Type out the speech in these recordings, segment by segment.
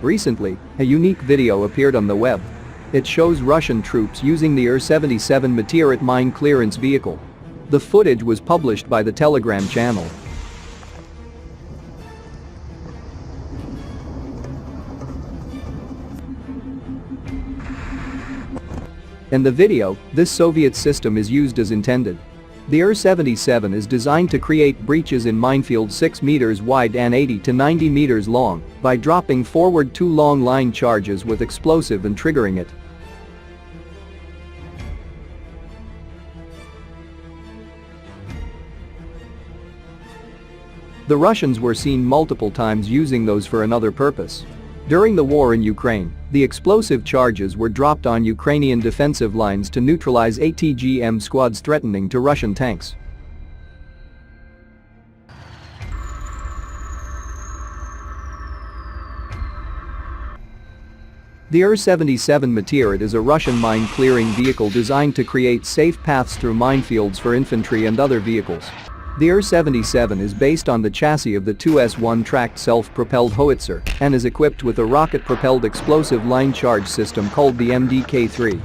Recently, a unique video appeared on the web. It shows Russian troops using the Ir-77 Meteorite mine clearance vehicle. The footage was published by the Telegram channel. In the video, this Soviet system is used as intended. The Ir-77 is designed to create breaches in minefield 6 meters wide and 80 to 90 meters long by dropping forward 2 long line charges with explosive and triggering it. The Russians were seen multiple times using those for another purpose. During the war in Ukraine, the explosive charges were dropped on Ukrainian defensive lines to neutralize ATGM squads threatening to Russian tanks. The Ir-77 Meteorite is a Russian mine-clearing vehicle designed to create safe paths through minefields for infantry and other vehicles. The Ir-77 is based on the chassis of the 2S-1 tracked self-propelled howitzer and is equipped with a rocket-propelled explosive line charge system called the MDK-3.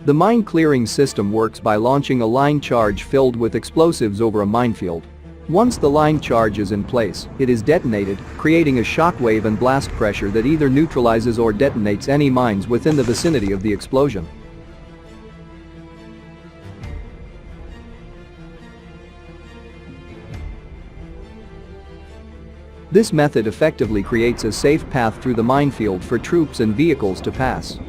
The mine-clearing system works by launching a line charge filled with explosives over a minefield. Once the line charge is in place, it is detonated, creating a shockwave and blast pressure that either neutralizes or detonates any mines within the vicinity of the explosion. This method effectively creates a safe path through the minefield for troops and vehicles to pass.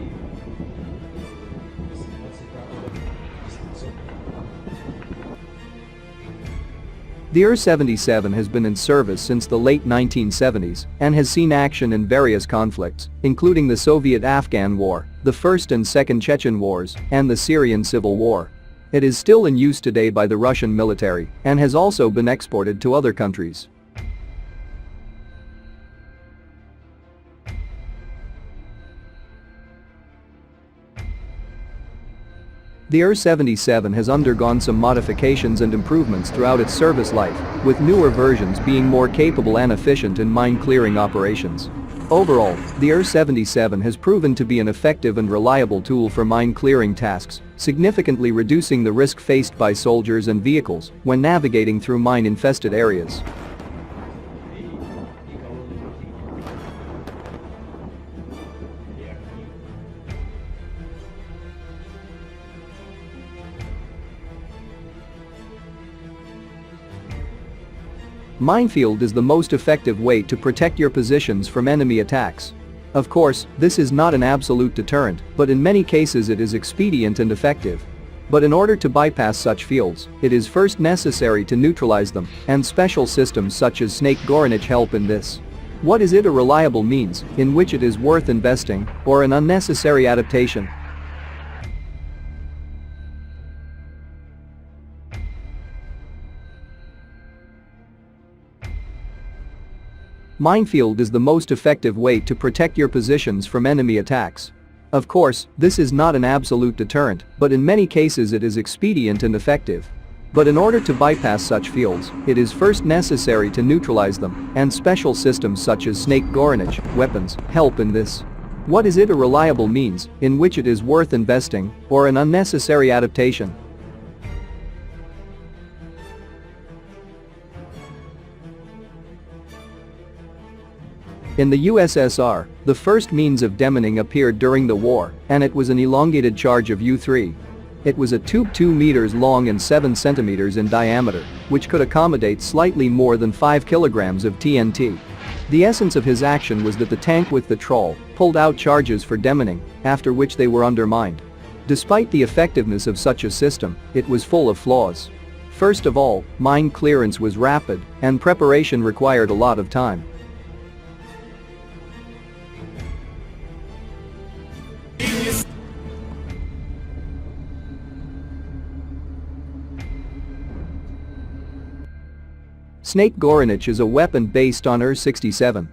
The Ir-77 has been in service since the late 1970s and has seen action in various conflicts, including the Soviet-Afghan War, the First and Second Chechen Wars, and the Syrian Civil War. It is still in use today by the Russian military and has also been exported to other countries. The Ir-77 has undergone some modifications and improvements throughout its service life, with newer versions being more capable and efficient in mine-clearing operations. Overall, the Ir-77 has proven to be an effective and reliable tool for mine-clearing tasks, significantly reducing the risk faced by soldiers and vehicles when navigating through mine-infested areas. Minefield is the most effective way to protect your positions from enemy attacks. Of course, this is not an absolute deterrent, but in many cases it is expedient and effective. But in order to bypass such fields, it is first necessary to neutralize them, and special systems such as Snake Goranich help in this. What is it? A reliable means in which it is worth investing, or an unnecessary adaptation? Minefield is the most effective way to protect your positions from enemy attacks. Of course, this is not an absolute deterrent, but in many cases it is expedient and effective. But in order to bypass such fields, it is first necessary to neutralize them, and special systems such as Snake Goranich weapons help in this. What is it? A reliable means in which it is worth investing, or an unnecessary adaptation? In the USSR, the first means of demining appeared during the war, and it was an elongated charge of U-3. It was a tube 2 meters long and 7 centimeters in diameter, which could accommodate slightly more than 5 kilograms of TNT. The essence of his action was that the tank with the trawl pulled out charges for demining, after which they were undermined. Despite the effectiveness of such a system, it was full of flaws. First of all, mine clearance was rapid, and preparation required a lot of time. Snake Goranich is a weapon based on Ir-67.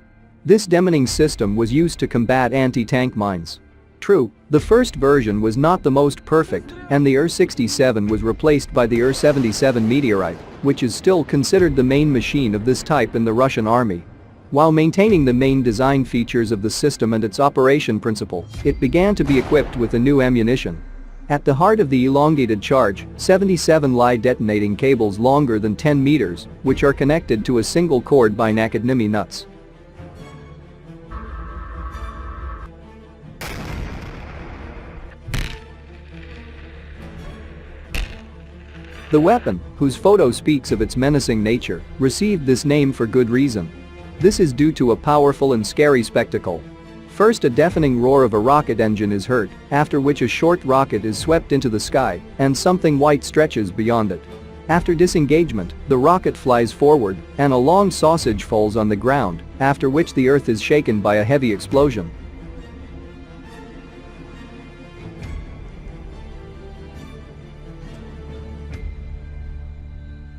This demining system was used to combat anti-tank mines. True, the first version was not the most perfect, and the Ir-67 was replaced by the Ir-77 Meteorite, which is still considered the main machine of this type in the Russian army. While maintaining the main design features of the system and its operation principle, it began to be equipped with a new ammunition. At the heart of the elongated charge, 77 lie detonating cables longer than 10 meters, which are connected to a single cord by naked nuts. The weapon, whose photo speaks of its menacing nature, received this name for good reason. This is due to a powerful and scary spectacle. First, a deafening roar of a rocket engine is heard, after which a short rocket is swept into the sky, and something white stretches beyond it. After disengagement, the rocket flies forward, and a long sausage falls on the ground, after which the earth is shaken by a heavy explosion.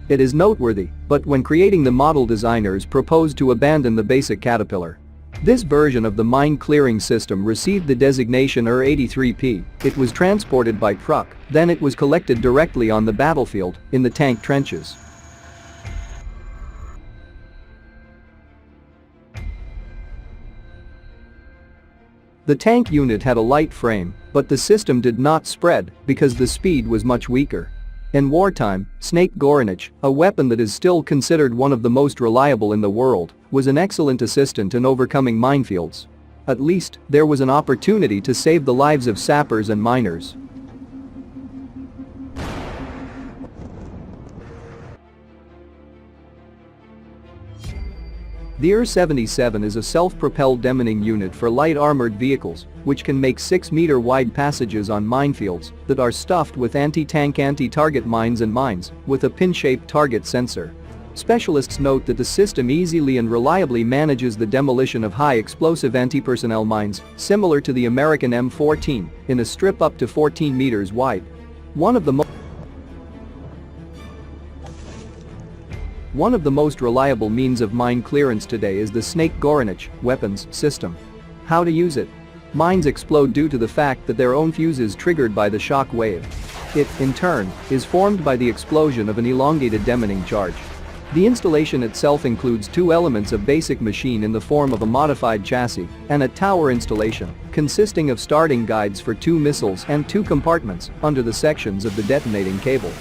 It is noteworthy, but when creating the model, designers proposed to abandon the basic caterpillar. This version of the mine clearing system received the designation Ir-83P. It was transported by truck, then it was collected directly on the battlefield, in the tank trenches. The tank unit had a light frame, but the system did not spread because the speed was much weaker. In wartime, Snake Goranich, a weapon that is still considered one of the most reliable in the world, was an excellent assistant in overcoming minefields. At least, there was an opportunity to save the lives of sappers and miners. The Ir-77 is a self-propelled demining unit for light armored vehicles, which can make 6-meter-wide passages on minefields that are stuffed with anti-tank anti-target mines and mines with a pin-shaped target sensor. Specialists note that the system easily and reliably manages the demolition of high-explosive anti-personnel mines, similar to the American M14, in a strip up to 14 meters wide. One of the most reliable means of mine clearance today is the Snake Goranich weapons system. How to use it? Mines explode due to the fact that their own fuse is triggered by the shock wave. It, in turn, is formed by the explosion of an elongated demining charge. The installation itself includes two elements of basic machine in the form of a modified chassis and a tower installation, consisting of starting guides for 2 missiles and 2 compartments under the sections of the detonating cable.